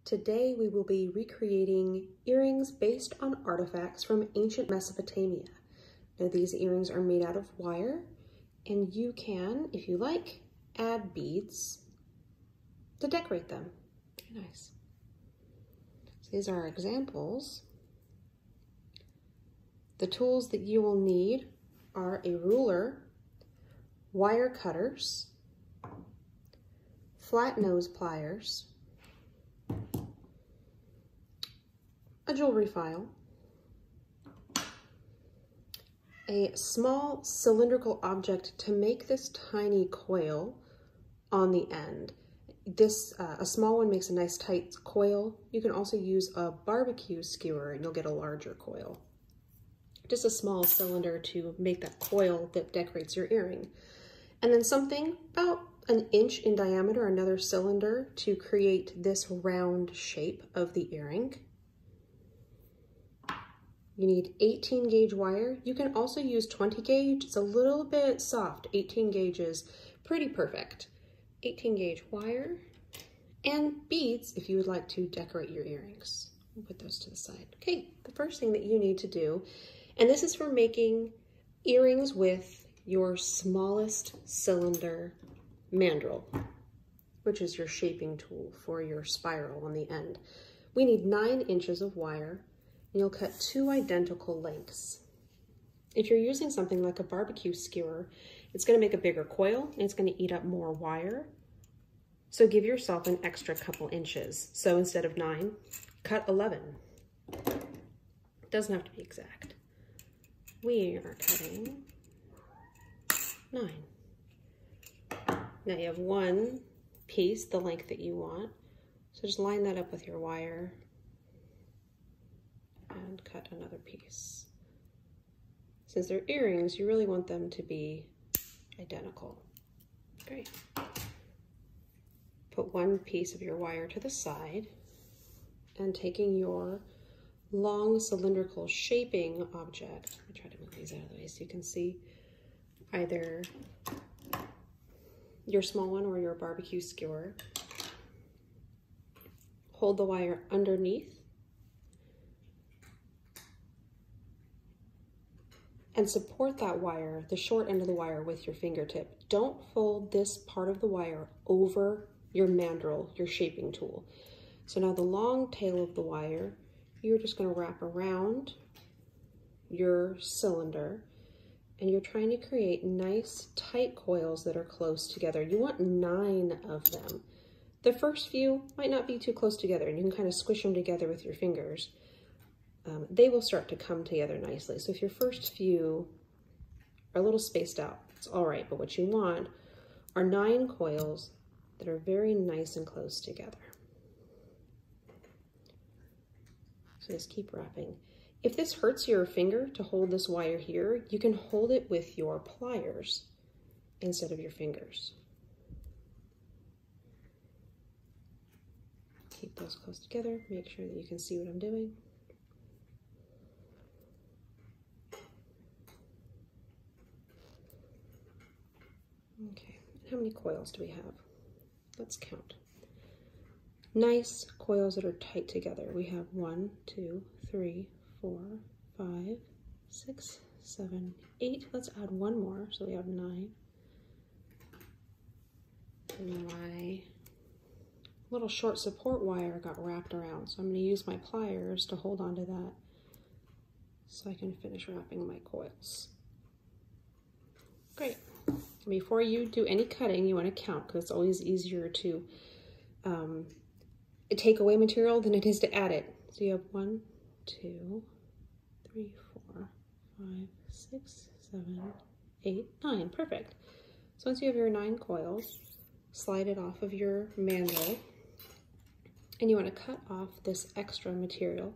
Today we will be recreating earrings based on artifacts from ancient Mesopotamia. Now these earrings are made out of wire, and you can, if you like, add beads to decorate them. Very nice. So these are our examples. The tools that you will need are a ruler, wire cutters, flat nose pliers, a jewelry file, a small cylindrical object to make this tiny coil on the end. A small one makes a nice tight coil. You can also use a barbecue skewer and you'll get a larger coil. Just a small cylinder to make that coil that decorates your earring. And then something about an inch in diameter, another cylinder to create this round shape of the earring. You need 18 gauge wire. You can also use 20 gauge. It's a little bit soft. 18 gauge is pretty perfect. 18 gauge wire and beads if you would like to decorate your earrings. We'll put those to the side. Okay, the first thing that you need to do, and this is for making earrings with your smallest cylinder mandrel, which is your shaping tool for your spiral on the end. We need 9 inches of wire. And you'll cut 2 identical lengths. If you're using something like a barbecue skewer, it's going to make a bigger coil and it's going to eat up more wire. So give yourself an extra couple inches. So instead of 9, cut 11. It doesn't have to be exact. We are cutting 9. Now you have 1 piece, the length that you want. So just line that up with your wire and cut another piece. Since they're earrings, you really want them to be identical. Great. Put 1 piece of your wire to the side and taking your long cylindrical shaping object, let me try to move these out of the way so you can see either your small one or your barbecue skewer. Hold the wire underneath and support that wire, the short end of the wire, with your fingertip. Don't fold this part of the wire over your mandrel, your shaping tool. So now the long tail of the wire, you're just going to wrap around your cylinder, and you're trying to create nice tight coils that are close together. You want 9 of them. The first few might not be too close together, and you can kind of squish them together with your fingers. They will start to come together nicely. So if your first few are a little spaced out, it's all right, but what you want are 9 coils that are very nice and close together. So just keep wrapping. If this hurts your finger to hold this wire here, you can hold it with your pliers instead of your fingers. Keep those close together. Make sure that you can see what I'm doing. Okay, how many coils do we have? Let's count. Nice coils that are tight together. We have 1, 2, 3, 4, 5, 6, 7, 8. Let's add 1 more, so we have 9. And my little short support wire got wrapped around, so I'm going to use my pliers to hold on to that so I can finish wrapping my coils. Great. Before you do any cutting, you want to count, because it's always easier to take away material than it is to add it. So you have 1, 2, 3, 4, 5, 6, 7, 8, 9. Perfect. So once you have your 9 coils, slide it off of your mandrel, and you want to cut off this extra material.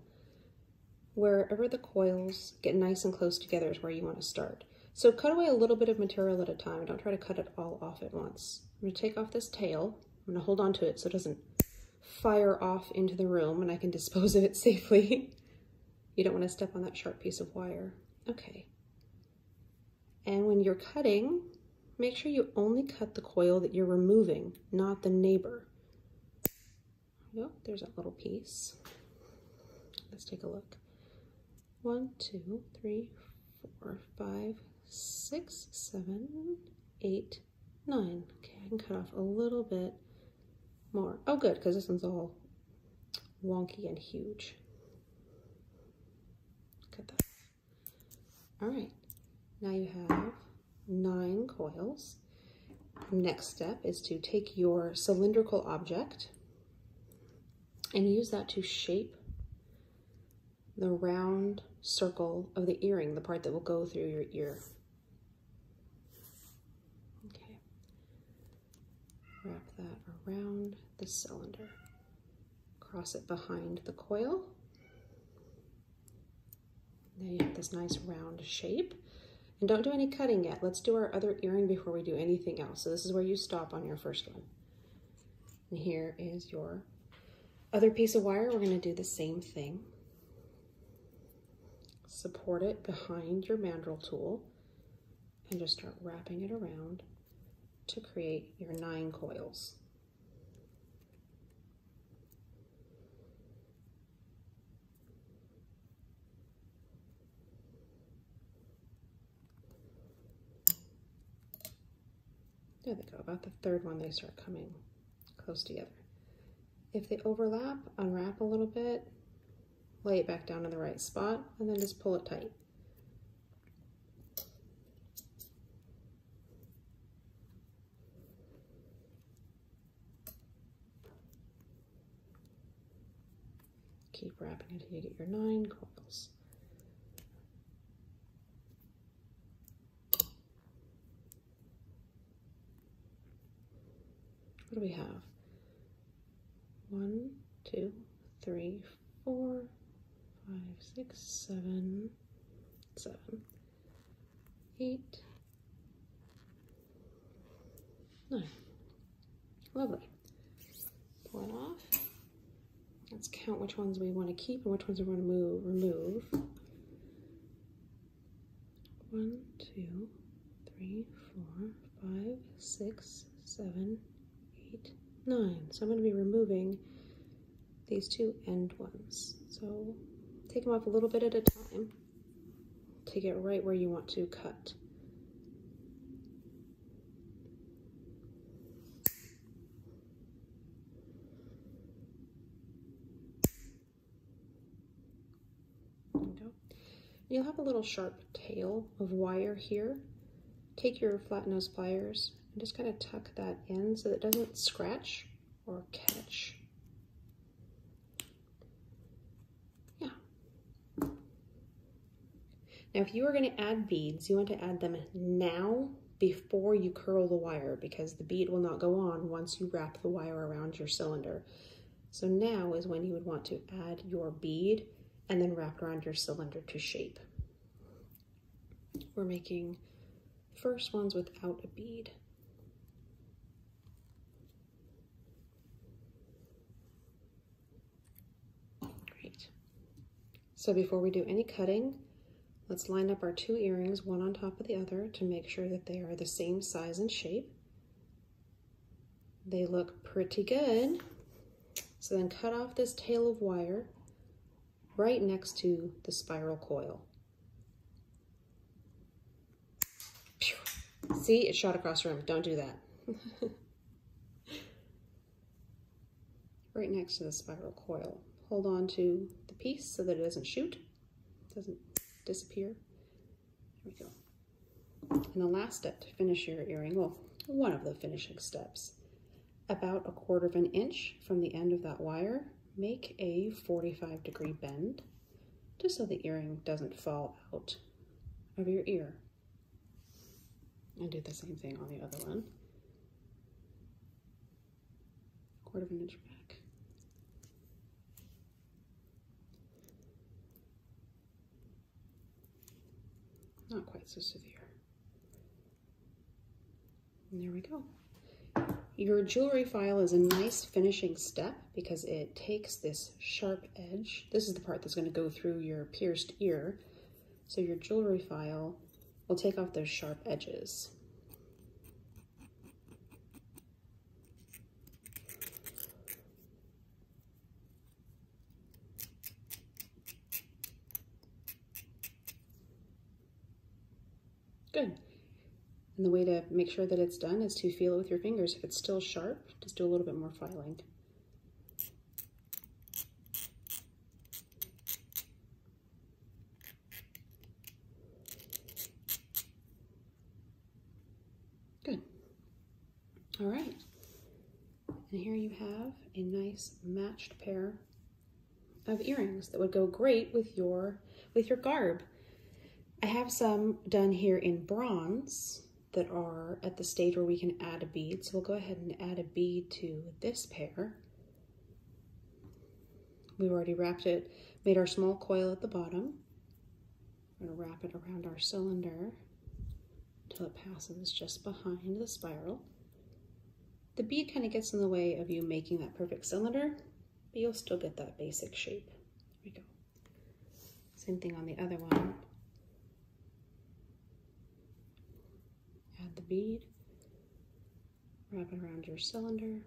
Wherever the coils get nice and close together is where you want to start. So cut away a little bit of material at a time. Don't try to cut it all off at once. I'm going to take off this tail. I'm going to hold on to it so it doesn't fire off into the room and I can dispose of it safely. You don't want to step on that sharp piece of wire. Okay. And when you're cutting, make sure you only cut the coil that you're removing, not the neighbor. we go. There's that little piece. Let's take a look. 1, 2, 3, 4, 5, 6, 7, 8, 9. Okay, I can cut off a little bit more. Oh, good, because this one's all wonky and huge. Cut that off. All right, now you have 9 coils. Next step is to take your cylindrical object and use that to shape the round circle of the earring, the part that will go through your ear. Okay. Wrap that around the cylinder. Cross it behind the coil. Now you have this nice round shape. And don't do any cutting yet. Let's do our other earring before we do anything else. So this is where you stop on your first one. And here is your other piece of wire. We're going to do the same thing. Support it behind your mandrel tool and just start wrapping it around to create your 9 coils. There they go. About the third one, they start coming close together. If they overlap, unwrap a little bit, lay it back down in the right spot, and then just pull it tight. Keep wrapping until you get your 9 coils. What do we have? 1, 2, 3, 4, 5, 6, 7, 7, 8, 9. Lovely. Pull it off. Let's count which ones we want to keep and which ones we want to remove. 1, 2, 3, 4, 5, 6, 7, 8, 9. So I'm going to be removing these 2 end ones. So take them off a little bit at a time to get right where you want to cut. There we go. You'll have a little sharp tail of wire here. Take your flat nose pliers and just kind of tuck that in so that it doesn't scratch or catch. Yeah. Now if you are going to add beads, you want to add them now before you curl the wire, because the bead will not go on once you wrap the wire around your cylinder. So now is when you would want to add your bead and then wrap around your cylinder to shape. We're making the first ones without a bead. Great. So before we do any cutting, let's line up our 2 earrings, one on top of the other, to make sure that they are the same size and shape. They look pretty good. So then cut off this tail of wire right next to the spiral coil. See, it shot across the room. Don't do that. Right next to the spiral coil. Hold on to the piece so that it doesn't shoot, doesn't disappear. There we go. And the last step to finish your earring, well, one of the finishing steps, about 1/4 inch from the end of that wire, make a 45-degree bend, just so the earring doesn't fall out of your ear. And do the same thing on the other one. 1/4 inch back. Not quite so severe. And there we go. Your jewelry file is a nice finishing step because it takes this sharp edge. This is the part that's going to go through your pierced ear. So your jewelry file will take off those sharp edges. And the way to make sure that it's done is to feel it with your fingers. If it's still sharp, just do a little bit more filing. Good. All right. And here you have a nice matched pair of earrings that would go great with your garb. I have some done here in bronze that are at the stage where we can add a bead. So we'll go ahead and add a bead to this pair. We've already wrapped it, made our small coil at the bottom. We're gonna wrap it around our cylinder until it passes just behind the spiral. The bead kind of gets in the way of you making that perfect cylinder, but you'll still get that basic shape. There we go. Same thing on the other one. Add the bead, wrap it around your cylinder.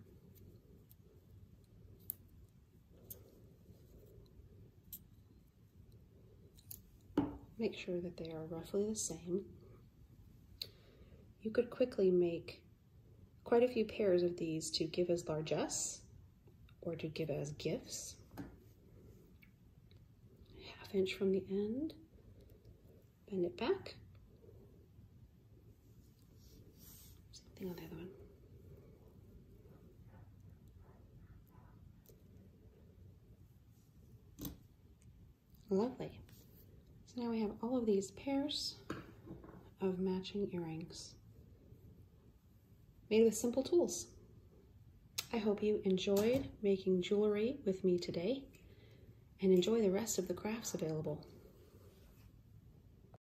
Make sure that they are roughly the same. You could quickly make quite a few pairs of these to give as largesse or to give as gifts. 1/2 inch from the end, bend it back. Same thing on the other one. Lovely. So now we have all of these pairs of matching earrings made with simple tools. I hope you enjoyed making jewelry with me today and enjoy the rest of the crafts available.